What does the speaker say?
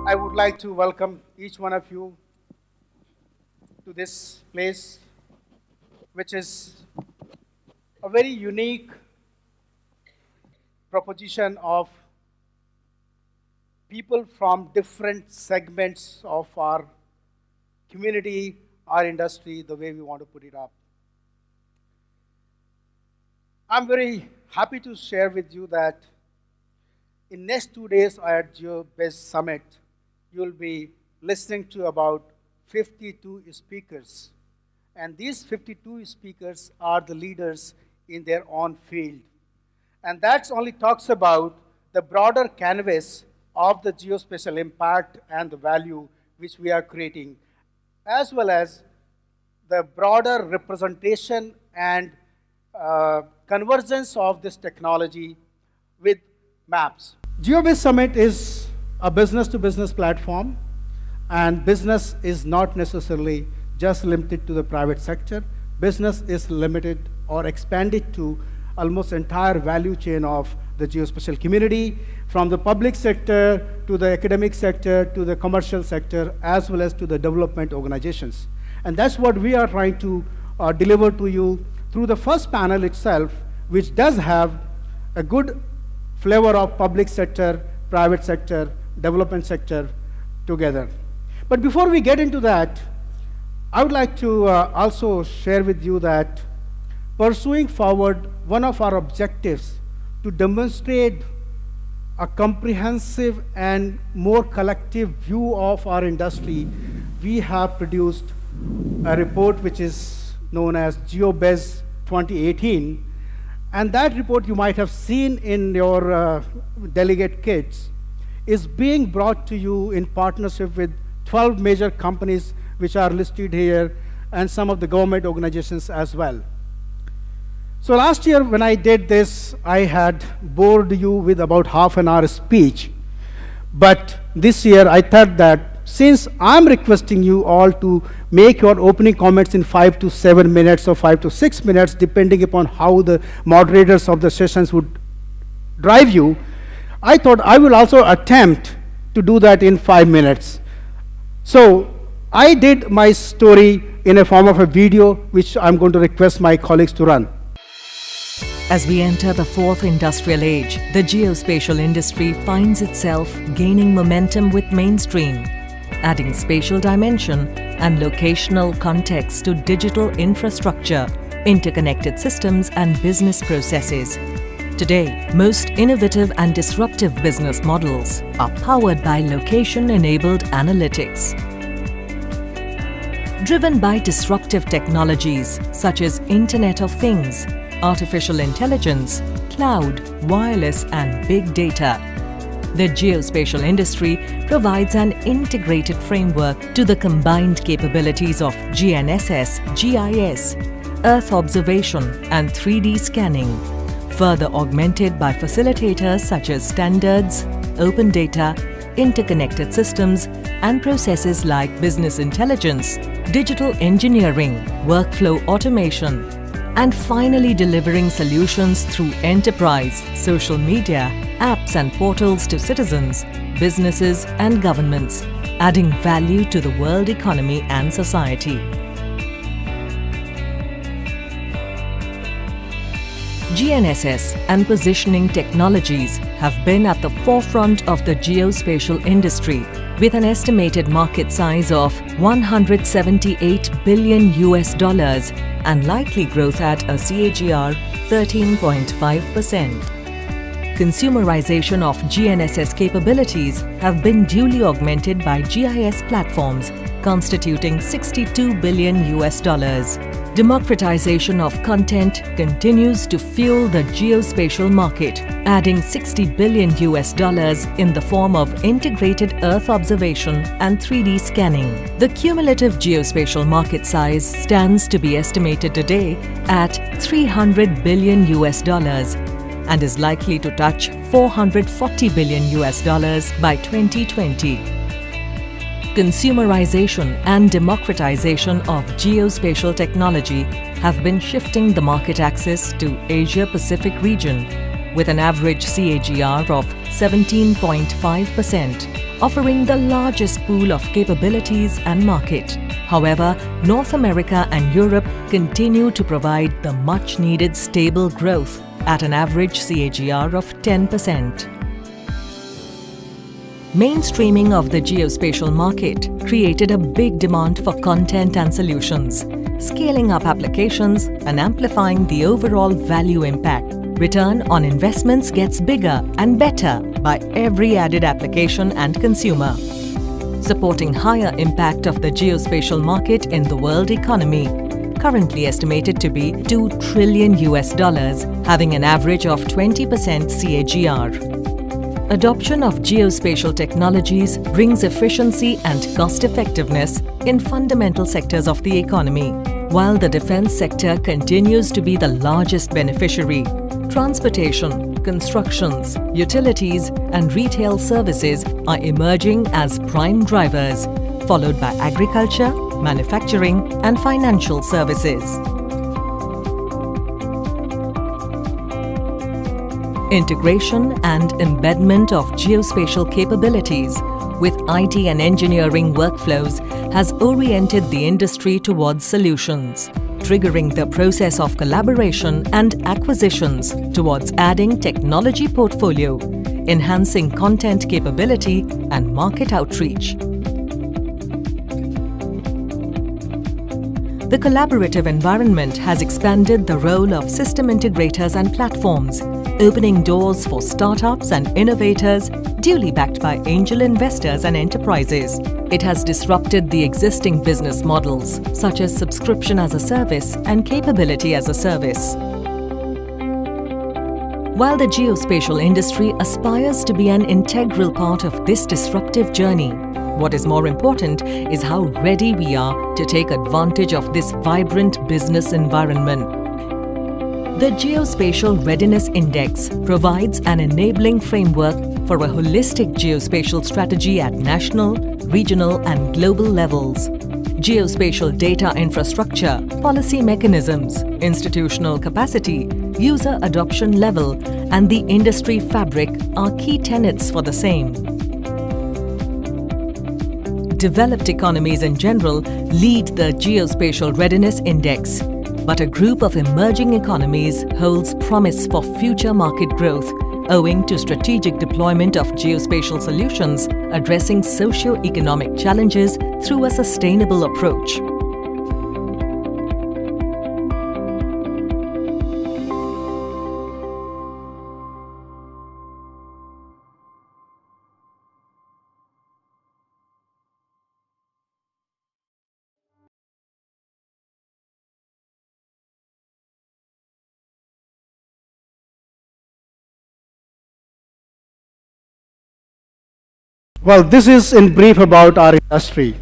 I would like to welcome each one of you to this place, which is a very unique proposition of people from different segments of our community, our industry, the way we want to put it up. I'm very happy to share with you that in next 2 days at GeoBuiz Summit, you'll be listening to about 52 speakers. And these 52 speakers are the leaders in their own field. And that only talks about the broader canvas of the geospatial impact and the value which we are creating, as well as the broader representation and convergence of this technology with maps. GeoBuiz Summit is a business-to-business platform, and business is not necessarily just limited to the private sector. Business is limited or expanded to almost entire value chain of the geospatial community, from the public sector to the academic sector to the commercial sector, as well as to the development organizations. And that's what we are trying to deliver to you through the first panel itself, which does have a good flavor of public sector, private sector, development sector together. But before we get into that, I would like to also share with you that pursuing forward one of our objectives to demonstrate a comprehensive and more collective view of our industry, we have produced a report which is known as GeoBuiz 2018. And that report you might have seen in your delegate kits is being brought to you in partnership with 12 major companies which are listed here and some of the government organizations as well. So last year when I did this, I had bored you with about half an hour speech. But this year I thought that since I'm requesting you all to make your opening comments in 5 to 7 minutes or 5 to 6 minutes, depending upon how the moderators of the sessions would drive you, I thought I will also attempt to do that in 5 minutes. So I did my story in a form of a video, which I'm going to request my colleagues to run. As we enter the fourth industrial age, the geospatial industry finds itself gaining momentum with mainstream, adding spatial dimension and locational context to digital infrastructure, interconnected systems and business processes. Today, most innovative and disruptive business models are powered by location-enabled analytics. Driven by disruptive technologies such as Internet of Things, artificial intelligence, cloud, wireless and big data, the geospatial industry provides an integrated framework to the combined capabilities of GNSS, GIS, Earth observation and 3D scanning, further augmented by facilitators such as standards, open data, interconnected systems and processes like business intelligence, digital engineering, workflow automation, and finally delivering solutions through enterprise, social media, apps and portals to citizens, businesses and governments, adding value to the world economy and society. GNSS and positioning technologies have been at the forefront of the geospatial industry, with an estimated market size of $178 billion and likely growth at a CAGR 13.5%. Consumerization of GNSS capabilities have been duly augmented by GIS platforms, constituting $62 billion. Democratization of content continues to fuel the geospatial market, adding $60 billion in the form of integrated Earth observation and 3D scanning. The cumulative geospatial market size stands to be estimated today at $300 billion and is likely to touch $440 billion by 2020. Consumerization and democratization of geospatial technology have been shifting the market access to Asia-Pacific region with an average CAGR of 17.5%. offering the largest pool of capabilities and market. However, North America and Europe continue to provide the much-needed stable growth at an average CAGR of 10%. Mainstreaming of the geospatial market created a big demand for content and solutions, scaling up applications and amplifying the overall value impact. Return on investments gets bigger and better by every added application and consumer, supporting higher impact of the geospatial market in the world economy, currently estimated to be $2 trillion, having an average of 20% CAGR. Adoption of geospatial technologies brings efficiency and cost-effectiveness in fundamental sectors of the economy. While the defense sector continues to be the largest beneficiary, transportation, constructions, utilities and retail services are emerging as prime drivers, followed by agriculture, manufacturing and financial services. Integration and embedment of geospatial capabilities with IT and engineering workflows has oriented the industry towards solutions, triggering the process of collaboration and acquisitions towards adding technology portfolio, enhancing content capability and market outreach. The collaborative environment has expanded the role of system integrators and platforms, opening doors for startups and innovators duly backed by angel investors and enterprises. It has disrupted the existing business models such as subscription as a service and capability as a service. While the geospatial industry aspires to be an integral part of this disruptive journey, what is more important is how ready we are to take advantage of this vibrant business environment. The Geospatial Readiness Index provides an enabling framework for a holistic geospatial strategy at national, regional and global levels. Geospatial data infrastructure, policy mechanisms, institutional capacity, user adoption level and the industry fabric are key tenets for the same. Developed economies in general lead the Geospatial Readiness Index, but a group of emerging economies holds promise for future market growth owing to strategic deployment of geospatial solutions addressing socio-economic challenges through a sustainable approach. Well, this is in brief about our industry.